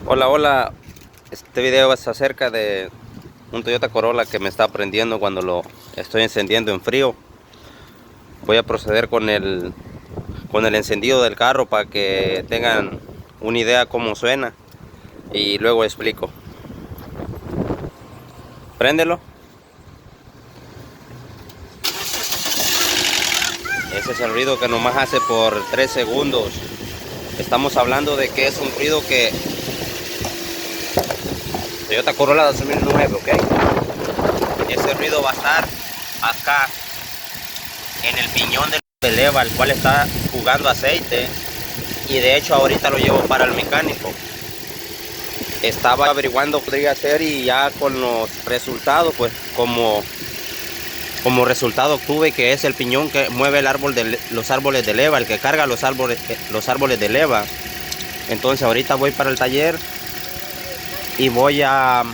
Hola, hola. Este video es acerca de un Toyota Corolla que me está prendiendo cuando lo estoy encendiendo en frío. Voy a proceder con el encendido del carro para que tengan una idea cómo suena y luego explico. Préndelo. Ese es el ruido que nomás hace por 3 segundos. Estamos hablando de que es un ruido que Toyota Corolla 2009, ¿ok? Ese ruido va a estar acá en el piñón del leva, el cual está jugando aceite, y de hecho ahorita lo llevo para el mecánico. Estaba averiguando qué podría hacer y ya con los resultados, pues como resultado obtuve que es el piñón que mueve el árbol los árboles de leva, el que carga los árboles de leva. Entonces ahorita voy para el taller y voy a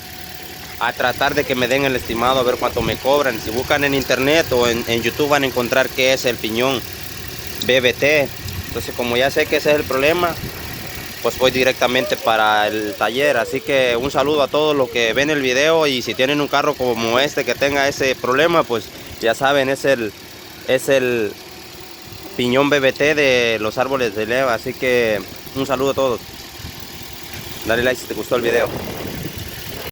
tratar de que me den el estimado, a ver cuánto me cobran. Si buscan en internet o en YouTube van a encontrar que es el piñón BBT. Entonces, como ya sé que ese es el problema, pues voy directamente para el taller. Así que un saludo a todos los que ven el video, y si tienen un carro como este que tenga ese problema, pues ya saben, es el piñón BBT de los árboles de leva. Así que un saludo a todos. Dale like si te gustó el video.